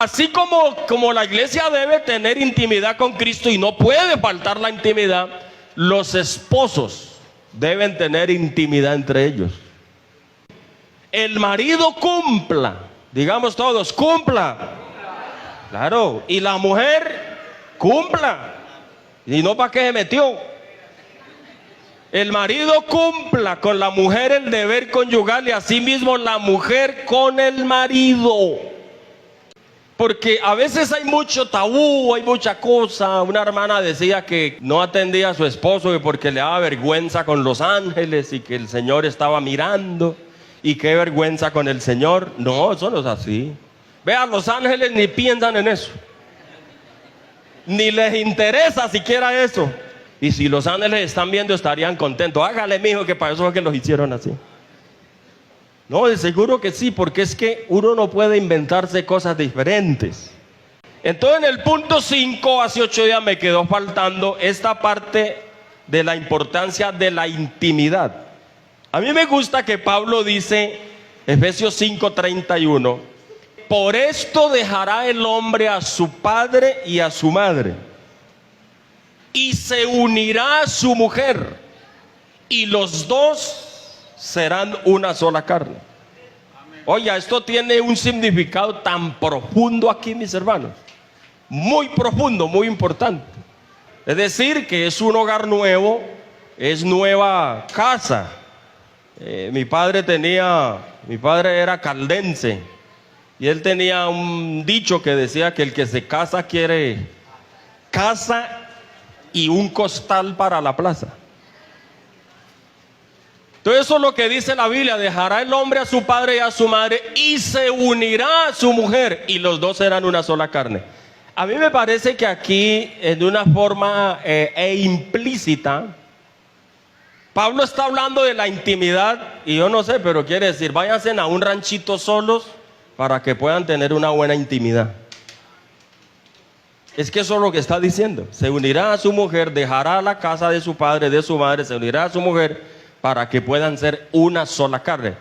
Así como la iglesia debe tener intimidad con Cristo y no puede faltar la intimidad, los esposos deben tener intimidad entre ellos. El marido cumpla, digamos todos, cumpla. Claro, y la mujer cumpla. Y no para qué se metió. El marido cumpla con la mujer el deber conyugal y asimismo la mujer con el marido. Porque a veces hay mucho tabú, hay mucha cosa. Una hermana decía que no atendía a su esposo porque le daba vergüenza con los ángeles y que el Señor estaba mirando. Y qué vergüenza con el Señor. No, eso no es así. Vean, los ángeles ni piensan en eso. Ni les interesa siquiera eso. Y si los ángeles están viendo, estarían contentos. Hágale, mijo, que para eso es que los hicieron así. No, de seguro que sí, porque es que uno no puede inventarse cosas diferentes. Entonces en el punto 5, hace 8 días me quedó faltando esta parte de la importancia de la intimidad. A mí me gusta que Pablo dice, Efesios 5:31, por esto dejará el hombre a su padre y a su madre, y se unirá a su mujer, y los dos serán una sola carne. Oye, esto tiene un significado tan profundo aquí, mis hermanos. Muy profundo, muy importante. Es decir, que es un hogar nuevo, es nueva casa. Mi padre era caldense, y él tenía un dicho que decía que el que se casa quiere casa y un costal para la plaza. Entonces eso es lo que dice la Biblia: dejará el hombre a su padre y a su madre y se unirá a su mujer y los dos serán una sola carne. A mí me parece que aquí, de una forma implícita, Pablo está hablando de la intimidad, y yo no sé, pero quiere decir, váyanse a un ranchito solos para que puedan tener una buena intimidad. Es que eso es lo que está diciendo. Se unirá a su mujer, dejará la casa de su padre, de su madre, se unirá a su mujer para que puedan ser una sola carne.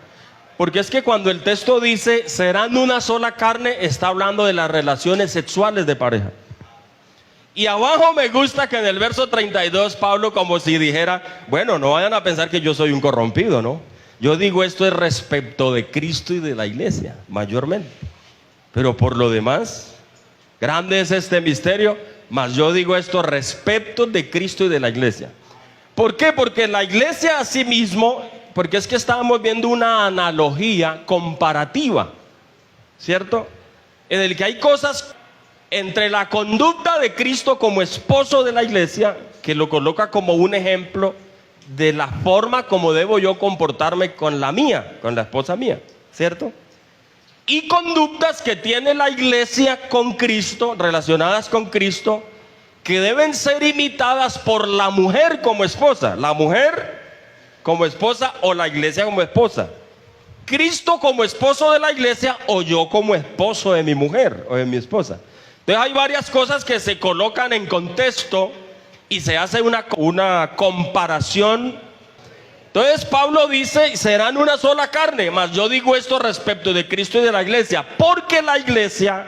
Porque es que cuando el texto dice serán una sola carne, está hablando de las relaciones sexuales de pareja. Y abajo me gusta que en el verso 32 Pablo, como si dijera, bueno, no vayan a pensar que yo soy un corrompido, ¿no? Yo digo esto es respecto de Cristo y de la iglesia, mayormente. Pero por lo demás, grande es este misterio, mas yo digo esto respecto de Cristo y de la iglesia. ¿Por qué? Porque la iglesia a sí mismo, porque es que estábamos viendo una analogía comparativa, ¿cierto? En el que hay cosas entre la conducta de Cristo como esposo de la iglesia, que lo coloca como un ejemplo de la forma como debo yo comportarme con la mía, con la esposa mía, ¿cierto? Y conductas que tiene la iglesia con Cristo, relacionadas con Cristo, que deben ser imitadas por la mujer como esposa. La mujer como esposa o la iglesia como esposa. Cristo como esposo de la iglesia o yo como esposo de mi mujer o de mi esposa. Entonces hay varias cosas que se colocan en contexto y se hace una comparación. Entonces Pablo dice, serán una sola carne, mas yo digo esto respecto de Cristo y de la iglesia, porque la iglesia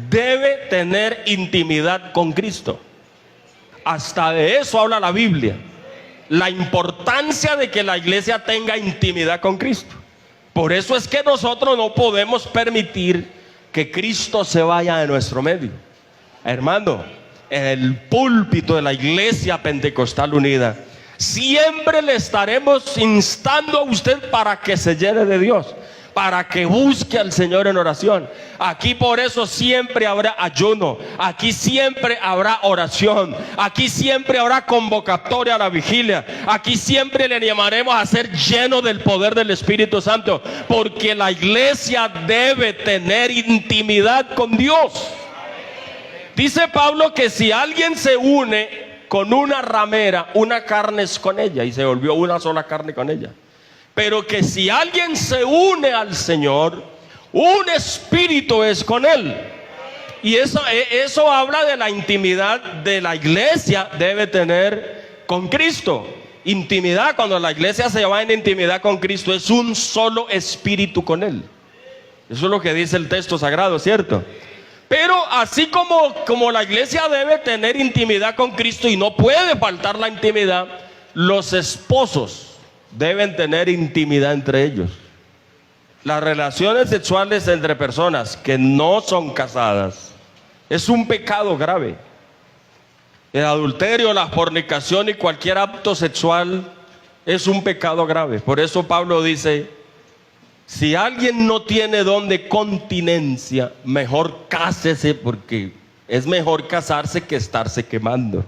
debe tener intimidad con Cristo. Hasta de eso habla la Biblia, la importancia de que la iglesia tenga intimidad con Cristo. Por eso es que nosotros no podemos permitir que Cristo se vaya de nuestro medio. Hermano, en el púlpito de la Iglesia Pentecostal Unida, siempre le estaremos instando a usted para que se llene de Dios, para que busque al Señor en oración. Aquí por eso siempre habrá ayuno, aquí siempre habrá oración, aquí siempre habrá convocatoria a la vigilia, aquí siempre le llamaremos a ser lleno del poder del Espíritu Santo, porque la iglesia debe tener intimidad con Dios. Dice Pablo que si alguien se une con una ramera, una carne es con ella, y se volvió una sola carne con ella. Pero que si alguien se une al Señor, un espíritu es con él. Y eso habla de la intimidad de la iglesia debe tener con Cristo. Intimidad, cuando la iglesia se va en intimidad con Cristo, es un solo espíritu con él. Eso es lo que dice el texto sagrado, ¿cierto? Pero así como la iglesia debe tener intimidad con Cristo y no puede faltar la intimidad, los esposos deben tener intimidad entre ellos. Las relaciones sexuales entre personas que no son casadas es un pecado grave. El adulterio, la fornicación y cualquier acto sexual es un pecado grave. Por eso Pablo dice: si alguien no tiene don de continencia, mejor cásese, porque es mejor casarse que estarse quemando.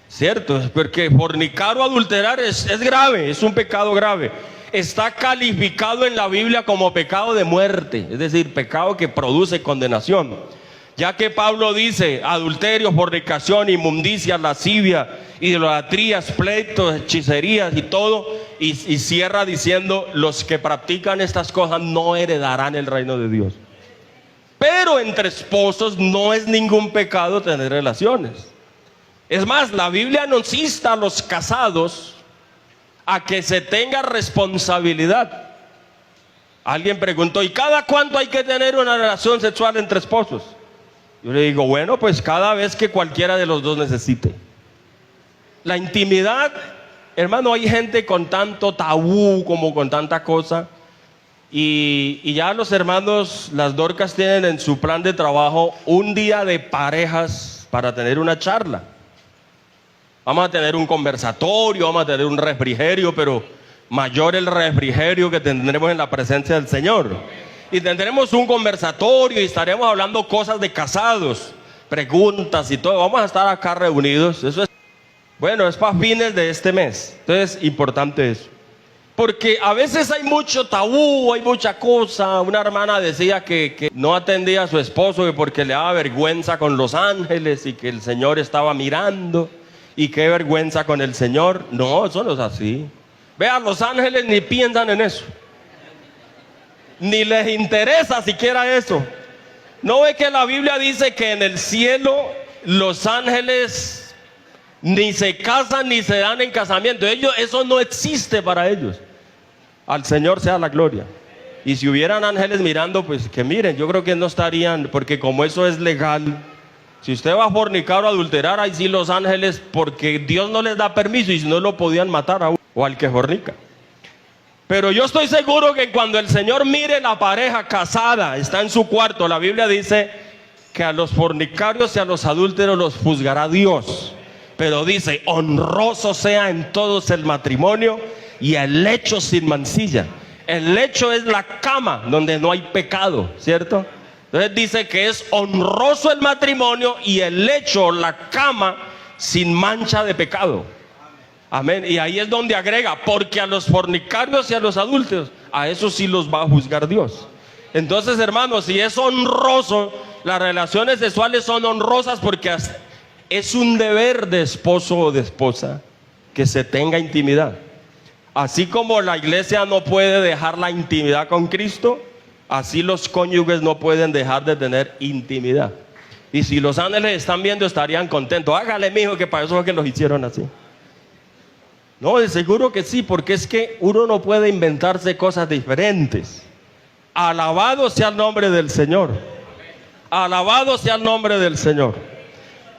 ¿Cierto? Porque fornicar o adulterar es grave, es un pecado grave. Está calificado en la Biblia como pecado de muerte, es decir, pecado que produce condenación. Ya que Pablo dice: adulterio, fornicación, inmundicia, lascivia, idolatrías, pleitos, hechicerías y todo, y cierra diciendo: los que practican estas cosas no heredarán el reino de Dios. Pero entre esposos no es ningún pecado tener relaciones. Es más, la Biblia nos insta a los casados a que se tenga responsabilidad. Alguien preguntó: ¿y cada cuánto hay que tener una relación sexual entre esposos? Yo le digo: bueno, pues cada vez que cualquiera de los dos necesite. La intimidad, hermano, hay gente con tanto tabú como con tanta cosa. Y ya los hermanos, las Dorcas, tienen en su plan de trabajo un día de parejas para tener una charla. Vamos a tener un conversatorio, vamos a tener un refrigerio, pero mayor el refrigerio que tendremos en la presencia del Señor. Y tendremos un conversatorio y estaremos hablando cosas de casados, preguntas y todo. Vamos a estar acá reunidos. Eso es, bueno, es para fines de este mes. Entonces, importante eso. Porque a veces hay mucho tabú, hay mucha cosa. Una hermana decía que no atendía a su esposo porque le daba vergüenza con los ángeles y que el Señor estaba mirando. Y qué vergüenza con el Señor. No, eso no es así. Vean, los ángeles ni piensan en eso. Ni les interesa siquiera eso. ¿No ve que la Biblia dice que en el cielo los ángeles ni se casan ni se dan en casamiento? Eso no existe para ellos. Al Señor sea la gloria. Y si hubieran ángeles mirando, pues que miren, yo creo que no estarían, porque como eso es legal, si usted va a fornicar o adulterar, ahí sí los ángeles, porque Dios no les da permiso, y si no lo podían matar a uno o al que fornica. Pero yo estoy seguro que cuando el Señor mire la pareja casada, está en su cuarto, la Biblia dice que a los fornicarios y a los adúlteros los juzgará Dios. Pero dice: honroso sea en todos el matrimonio y el lecho sin mancilla. El lecho es la cama donde no hay pecado, ¿cierto? Entonces dice que es honroso el matrimonio y el lecho, la cama, sin mancha de pecado. Amén. Y ahí es donde agrega: porque a los fornicarios y a los adúlteros, a esos sí los va a juzgar Dios. Entonces, hermanos, si es honroso, las relaciones sexuales son honrosas porque es un deber de esposo o de esposa que se tenga intimidad. Así como la iglesia no puede dejar la intimidad con Cristo, así los cónyuges no pueden dejar de tener intimidad. Y si los ángeles están viendo, estarían contentos. Hágale, mijo, que para eso es que los hicieron así. No, de seguro que sí, porque es que uno no puede inventarse cosas diferentes. Alabado sea el nombre del Señor. Alabado sea el nombre del Señor.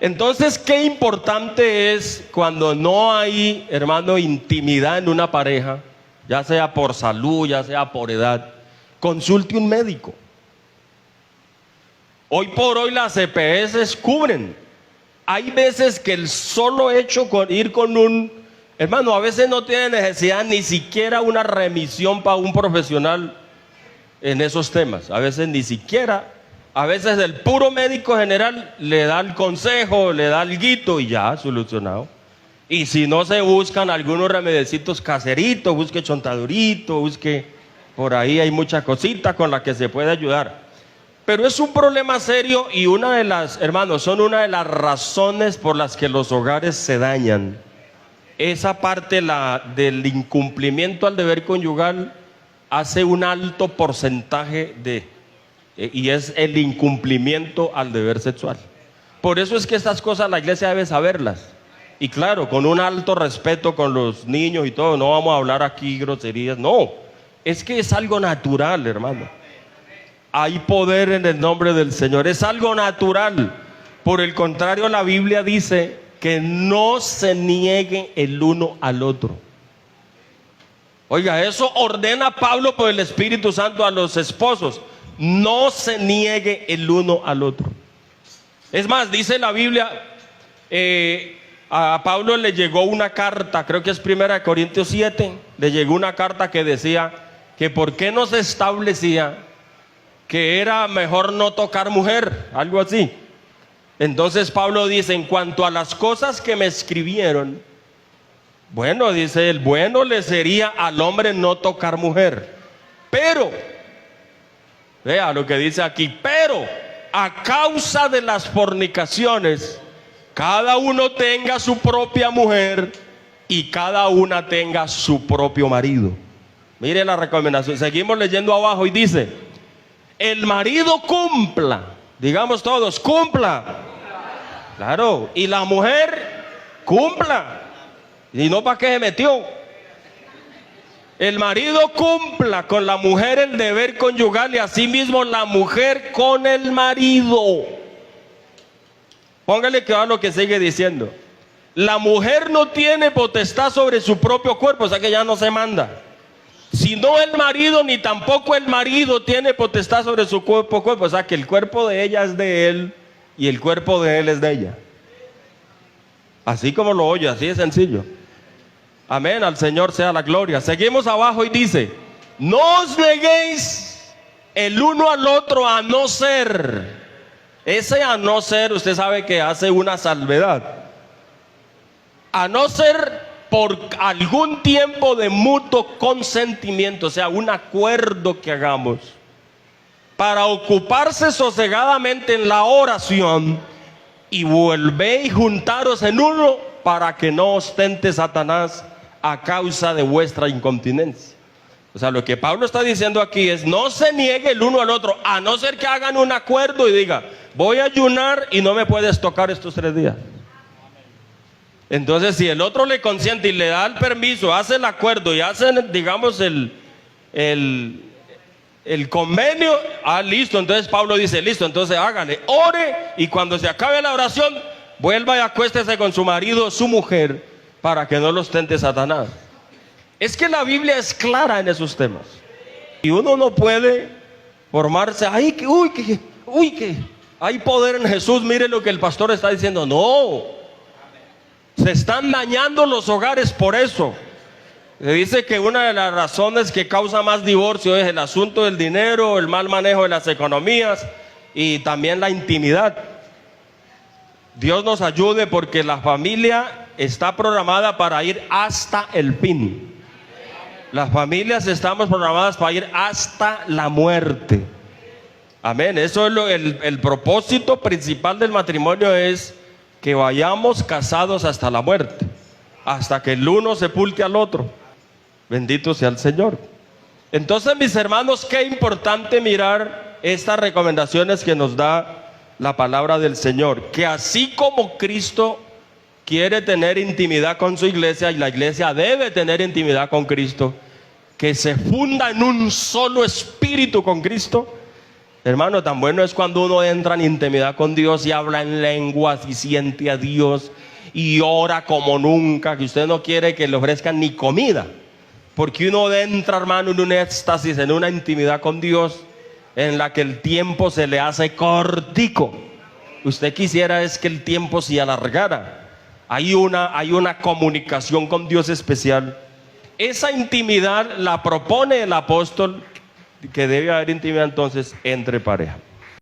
Entonces, qué importante es cuando no hay, hermano, intimidad en una pareja, ya sea por salud, ya sea por edad. Consulte un médico. Hoy por hoy las EPS cubren. Hay veces que el solo hecho con ir con un hermano, a veces no tiene necesidad ni siquiera una remisión para un profesional en esos temas. A veces ni siquiera, a veces el puro médico general le da el consejo, le da el guito y ya, solucionado. Y si no, se buscan algunos remedecitos caseritos, busque chontadurito, busque por ahí, hay mucha cosita con la que se puede ayudar. Pero es un problema serio y son una de las razones por las que los hogares se dañan. Esa parte del incumplimiento al deber conyugal hace un alto porcentaje y es el incumplimiento al deber sexual. Por eso es que estas cosas la iglesia debe saberlas. Y claro, con un alto respeto con los niños y todo, no vamos a hablar aquí groserías, no. Es que es algo natural, hermano. hay poder en el nombre del Señor. Es algo natural. Por el contrario, la Biblia dice que no se niegue el uno al otro. Oiga, eso ordena Pablo por el Espíritu Santo a los esposos. No se niegue el uno al otro. Es más, dice la Biblia, a Pablo le llegó una carta, creo que es 1 Corintios 7, le llegó una carta que decía que por qué no se establecía que era mejor no tocar mujer, algo así. Entonces Pablo dice, en cuanto a las cosas que me escribieron, bueno, dice él, bueno le sería al hombre no tocar mujer, pero, vea lo que dice aquí, pero a causa de las fornicaciones, cada uno tenga su propia mujer y cada una tenga su propio marido. Mire la recomendación, seguimos leyendo abajo y dice, el marido cumpla, digamos todos, cumpla. Claro, y la mujer cumpla. Y no para qué se metió. El marido cumpla con la mujer el deber conyugal y asimismo la mujer con el marido. Póngale que va lo que sigue diciendo. La mujer no tiene potestad sobre su propio cuerpo, o sea que ya no se manda. Sino el marido, ni tampoco el marido tiene potestad sobre su cuerpo, o sea que el cuerpo de ella es de él y el cuerpo de él es de ella. Así como lo oye, así de sencillo. Amén, al Señor sea la gloria. Seguimos abajo y dice, no os neguéis el uno al otro a no ser. Ese a no ser, usted sabe que hace una salvedad. A no ser por algún tiempo de mutuo consentimiento, o sea, un acuerdo que hagamos, para ocuparse sosegadamente en la oración y volvéis juntaros en uno para que no ostente Satanás a causa de vuestra incontinencia. O sea, lo que Pablo está diciendo aquí es, no se niegue el uno al otro, a no ser que hagan un acuerdo y diga, voy a ayunar y no me puedes tocar estos 3 días. Entonces, si el otro le consiente y le da el permiso, hace el acuerdo y hace, digamos, el convenio, listo. Entonces Pablo dice, listo, entonces hágale, ore y cuando se acabe la oración, vuelva y acuéstese con su marido o su mujer para que no los tente Satanás. Es que la Biblia es clara en esos temas. Y uno no puede formarse, que hay poder en Jesús, mire lo que el pastor está diciendo. No. Se están dañando los hogares por eso. Se dice que una de las razones que causa más divorcio es el asunto del dinero, el mal manejo de las economías y también la intimidad. Dios nos ayude porque la familia está programada para ir hasta el fin. Las familias estamos programadas para ir hasta la muerte. Amén. Eso es el propósito principal del matrimonio, es que vayamos casados hasta la muerte, hasta que el uno sepulte al otro. Bendito sea el Señor. Entonces, mis hermanos, qué importante mirar estas recomendaciones que nos da la palabra del Señor, que así como Cristo quiere tener intimidad con su iglesia y la iglesia debe tener intimidad con Cristo, que se funda en un solo espíritu con Cristo. Hermano, tan bueno es cuando uno entra en intimidad con Dios y habla en lenguas y siente a Dios y ora como nunca, que usted no quiere que le ofrezcan ni comida, porque uno entra, hermano, en un éxtasis, en una intimidad con Dios en la que el tiempo se le hace cortico. Usted quisiera es que el tiempo se alargara. Hay una comunicación con Dios especial. Esa intimidad la propone el apóstol, que debe haber intimidad entonces entre pareja.